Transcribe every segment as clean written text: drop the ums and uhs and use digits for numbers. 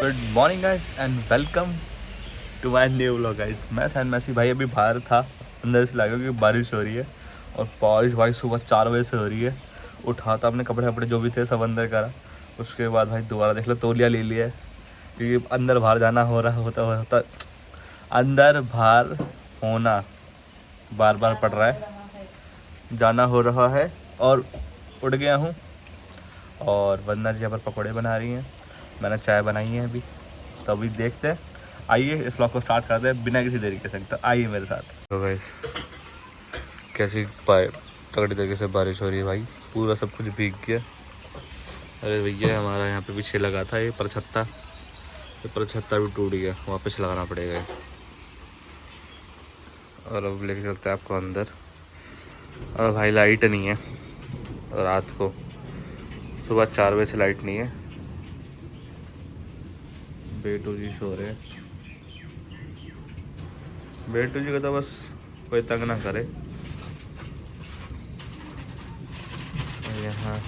Good morning guys and welcome to my new vlog guys. मैं सैन मैसी भाई अभी बाहर था, अंदर से लगा क्योंकि बारिश हो रही है और बारिश भाई सुबह 4 बजे से हो रही है। उठा था अपने कपड़े वपड़े जो भी थे सब अंदर करा। उसके बाद भाई दोबारा देख लो तौलिया ले लिया है क्योंकि अंदर बाहर जाना हो रहा होता अंदर बाहर होना बार बार पड़ रहा है, जाना हो रहा है। और उठ गया हूँ और वंदना जी यहाँ पर पकौड़े बना रही हैं, मैंने चाय बनाई है अभी। तो अभी देखते हैं, आइए इस व्लॉग को स्टार्ट करते हैं बिना किसी देरी के संग। तो आइए मेरे साथ। तो गाइस कैसी तगड़ी तरीके से बारिश हो रही है भाई, पूरा सब कुछ भीग गया। अरे भैया हमारा यहाँ पे पीछे लगा था ये परछत्ता भी टूट गया, वापस लगाना पड़ेगा। और अब लेके चलते हैं आपको अंदर। और भाई लाइट नहीं है, रात को सुबह 4 बजे से लाइट नहीं है। बेटू जी सो रहे हैं, बेटू जी को तो बस कोई तंग ना करे। यहाँ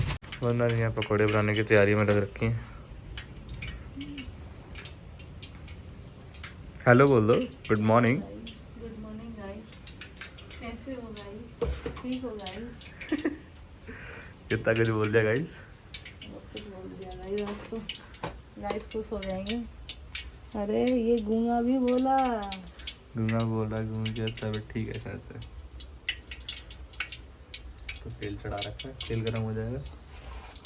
वरना यहाँ पकौड़े बनाने की तैयारी में लग रखी है। हेलो बोल दो, good morning. Good morning guys, कैसे हो गाइस? ठीक हो गाइस? कितना कुछ बोल दिया गाइस, बहुत कुछ बोल दिया गाइस, आज तो गाइस खुश हो जाएंगे। अरे ये गूंगा भी बोला, घूम गया सब ठीक है शायद से। तो तेल चढ़ा रखा है, तेल गर्म हो जाएगा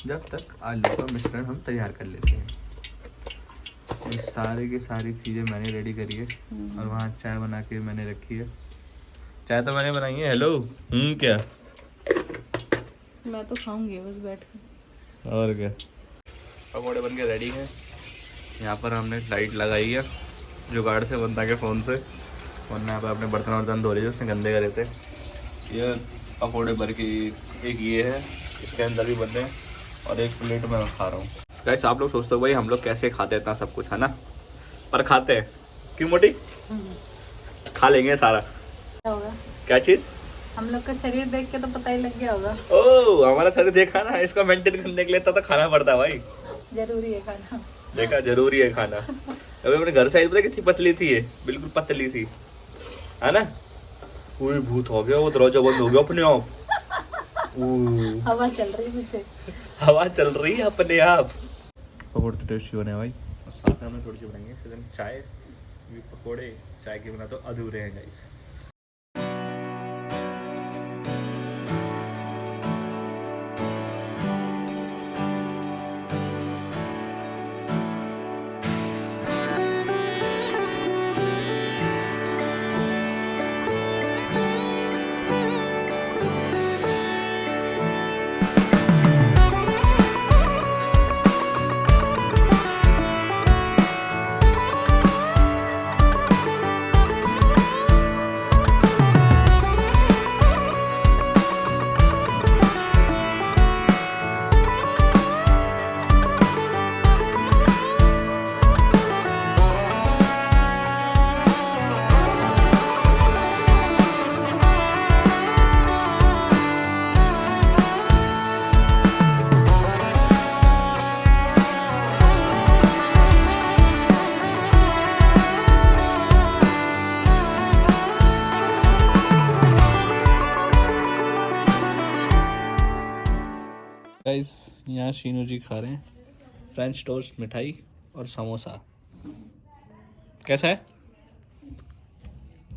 जब तक आलू का मिश्रण हम तैयार कर लेते हैं। ये सारी की सारी चीज़ें मैंने रेडी करी है और वहाँ चाय बना के मैंने रखी है। चाय तो मैंने बनाई है। हेलो क्या मैं तो खाऊंगी बस बैठ कर। और क्या, पकौड़े बन के रेडी हैं। यहाँ पर हमने लाइट लगाई है जुगाड़ से, वरना के फ़ोन से, वरना यहाँ पर अपने बर्तन वर्तन धो रहे थे, उसने गंदे करे थे। ये पकौड़े भर के एक ये है, इसके अंदर भी बने हैं और एक प्लेट में मैं खा रहा हूँ। गाइस आप लोग सोचते हो भाई हम लोग कैसे खाते हैं इतना सब कुछ, है ना? पर खाते हैं क्यों मोटी, खा लेंगे सारा। क्या होगा? क्या चीज़? हम लोग का शरीर देख के तो पता ही लग गया होगा। ओह हमारा शरीर देखा ना, इसको मेंटेन करने के लिए तो खाना पड़ता है भाई। जरूरी है खाना, देखा जरूरी है खाना। अभी अपने घर से आई पता कितनी पतली थी ये, बिल्कुल पतली सी, है ना? कोई भूत हो गया, वो दरवाजा बंद हो गया अपने आप। हवा चल रही पीछे, हवा चल रही है अपने आप। पकौड़े तो टेस्टी बने भाई, और साथ में हमने थोड़ी सी बनाएंगे सीजन चाय। ये पकौड़े चाय के बिना तो अधूरे हैं गाइस। गाइस यहाँ शीनू जी खा रहे हैं फ्रेंच टोस्ट, मिठाई और समोसा। कैसा है?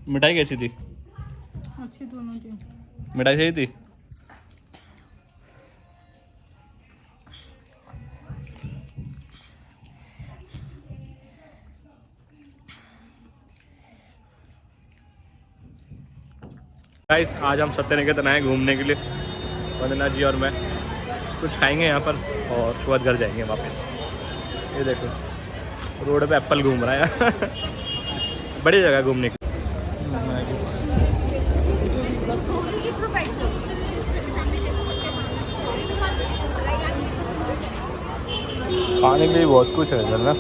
मिठाई कैसी थी? अच्छी दोनों थी। मिठाई सही थी? गाइस आज हम सत्यनिकेतन आए घूमने के लिए, वंदना जी और मैं। कुछ खाएंगे यहाँ पर और उसके बाद घर जाएंगे वापस। ये देखो रोड पे एप्पल घूम रहा है। बड़ी जगह घूमने की। खाने के लिए बहुत कुछ है इधर ना।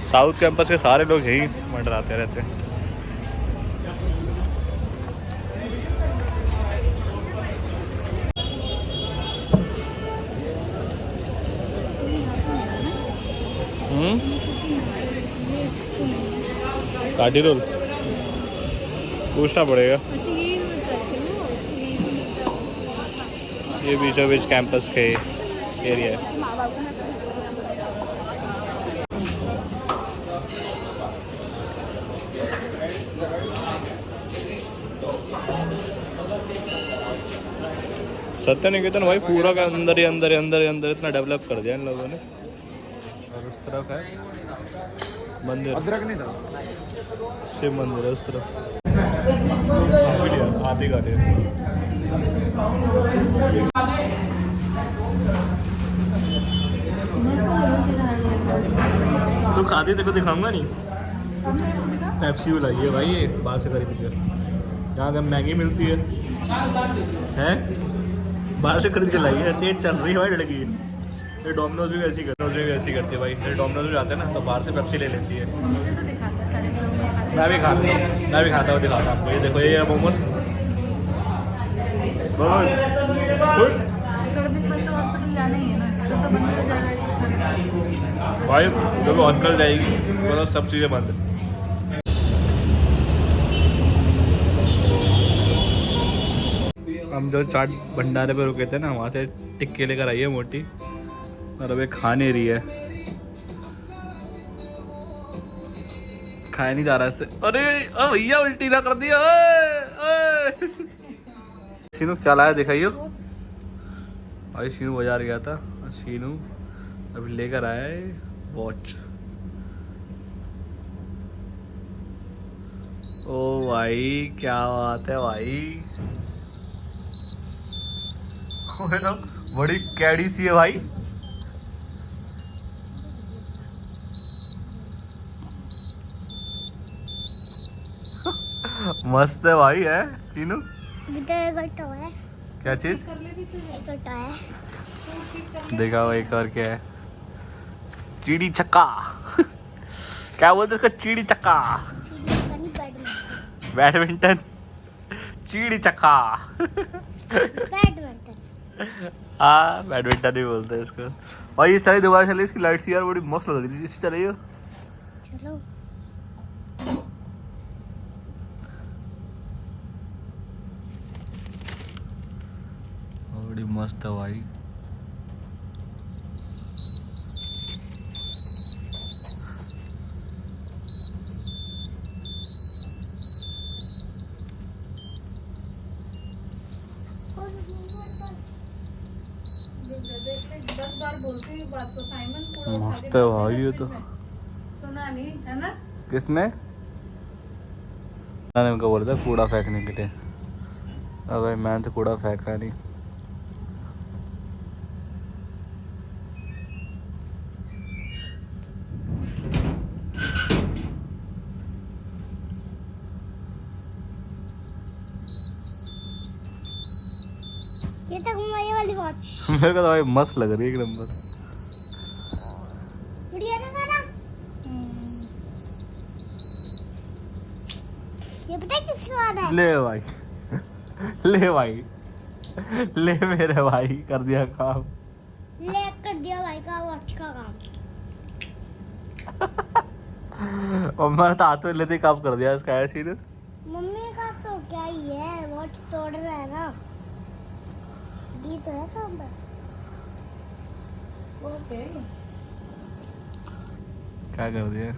साउथ कैंपस के सारे लोग यही मंडराते रहते हैं। काटी रोल पूछना पड़ेगा। अच्छा ये करते हो ये बीचों बीच कैंपस के एरिया है। माँ बाप को ना सत्य निकेतन भाई पूरा का अंदर ही अंदर अंदर अंदर इतना डेवलप कर दिया इन लोगों ने। और उस तरफ है मंदिर, अदरक नहीं था, शिव मंदिर है उस तरफ। आप ही खाते तो खाते तेरे को दिखाऊंगा नहीं। पेप्सी लाई है भाई ये बाहर से खरीद के, यहाँ का मैगी मिलती है हैं, बाहर से खरीद के लाई है। तेज चल रही है भाई लड़की। ये डोमिनोज भी वैसी करती है भाई। ये डोमिनोज भी जाते हैं ना तो बाहर से पेप्सी ले लेती है। मुझे तो दिखाता है सारे लोग नहीं खाते। मैं भी खाता हूँ, मैं भी खाता हूँ, दिखाता हूँ आपको। ये देखो ये मोमोज थोड़े दिन बाद तो हॉस्पिटल जाना ही है ना, तो बंद हो जाएगा ऐसे खाना। भाई जब हॉस्पिटल जाएगी तो सब चीज़ें बंद है। हम जो चाट भंडारे पे रुके थे ना वहाँ से टिक्के लेकर आई है मोटी, और अभी खा नहीं रही है, खाया नहीं जा रहा इससे। अरे ओ भैया उल्टी ना कर दिया। शीनू क्या लाया दिखाइयो। भाई शीनू बाजार गया था, शीनू अभी लेकर आया है वॉच। ओ भाई क्या बात है भाई। बड़ी कैडी सी है भाई। मस्त है भाई है तीनों। है क्या चीज कर ले भी तुझे एक है तो ठीक कर ले। देखा भाई एक और क्या है, चिड़ी छक्का। क्या बोलते उसका, चिड़ी चक्का, बैडमिंटन, चिड़ी चक्का। बैडमिंटन हाँ बैडमिंटन ही बोलते हैं इसको। और ये सारी दोबारा चली, इसकी लाइट्स यार बड़ी मस्त लग रही थी इससे चल रही हो। चलो बड़ी मस्त है भाई। देख ले 10 बार बोलती हूँ बात को, साइमन पूरा उठा मस्त के है डाल भाई देगा ये तो। डस्टबिन में। सुना नहीं है ना। किसने मैंने उनको बोला था कूड़ा फेंकने के लिए। अब भाई मैंने तो कूड़ा फेंका नहीं। ये तक ये वाली वॉच मेरे को तो भाई मस्त लग रही है एक नंबर। बढ़िया ना गाना। ये पता है किसको आना है? ले भाई ले भाई ले मेरे भाई कर दिया काम। ले कर दिया भाई का वॉच का काम। और मैंने तो हाथों में लेते ही काम कर दिया इसका ऐसे ही। मम्मी का तो क्या ही है, वॉच तोड़ रहा है ना, ये तो है काम बस। ओके क्या कर दिया,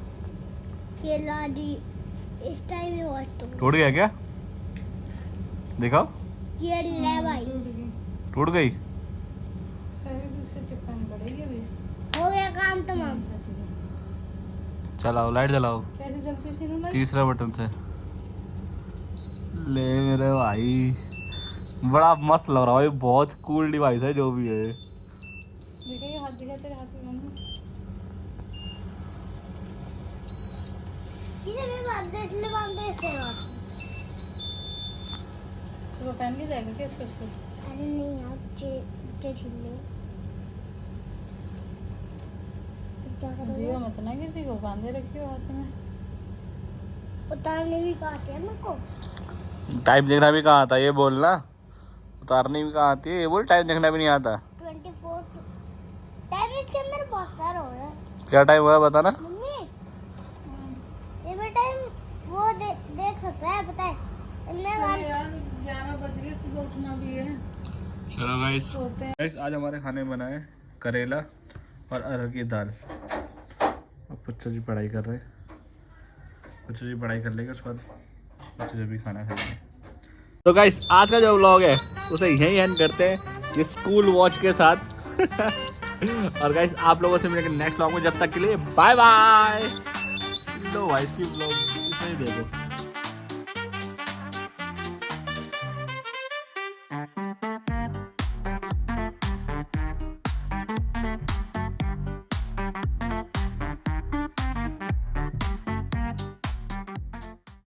ये ला दी इस टाइम ये वॉच टूट गया क्या दिखाओ। ये ले भाई टूट गई। फेविक्विक से चिपकानी पड़ेगी अभी। हो गया काम तमाम। चलाओ लाइट जलाओ कैसे चलती है सीनू लाइट? तीसरा बटन से। ले मेरे भाई बड़ा मस्त लग रहा है भाई, बहुत कूल डिवाइस है जो भी है। देखा ये हाथ दिखा, तेरे हाथ में बंद है। किधर है बात दे, इसलिए बात दे इसलिए बात। सुबह पहन के जाएगा क्या इसको स्कूल? अरे नहीं यार चे छीन ले, फिर क्या दियो करोगे? मत ना किसी को, बांधे रखियो हाथ में। उतारने भी कहा क्या मेरे को? टाइम देखना भी कहाँ आता है ये बोलना, उतारनी भी कहाँ आती है ये बोल, टाइम देखना भी नहीं आता। 24 टाइम इसके अंदर बहुत सारा हो रहा है। क्या टाइम हो रहा है बताना। मम्मी ये भी टाइम उठना भी है। चलो गाइस, सोते हैं। गाइस आज हमारे खाने में बना है करेला और अरहर की दाल। अब बच्चों जी पढ़ाई कर रहे हैं, बच्चों जी पढ़ाई कर लेंगे, उसके बाद बच्चों जी भी खाना खाएंगे। तो गाइस आज का जो व्लॉग है उसे यहीं एंड करते हैं ये स्कूल वॉच के साथ। और गाइस आप लोगों से मिलेंगे नेक्स्ट व्लॉग में, जब तक के लिए बाय बाय। लो भाई इसकी व्लॉग इसे ही देखो।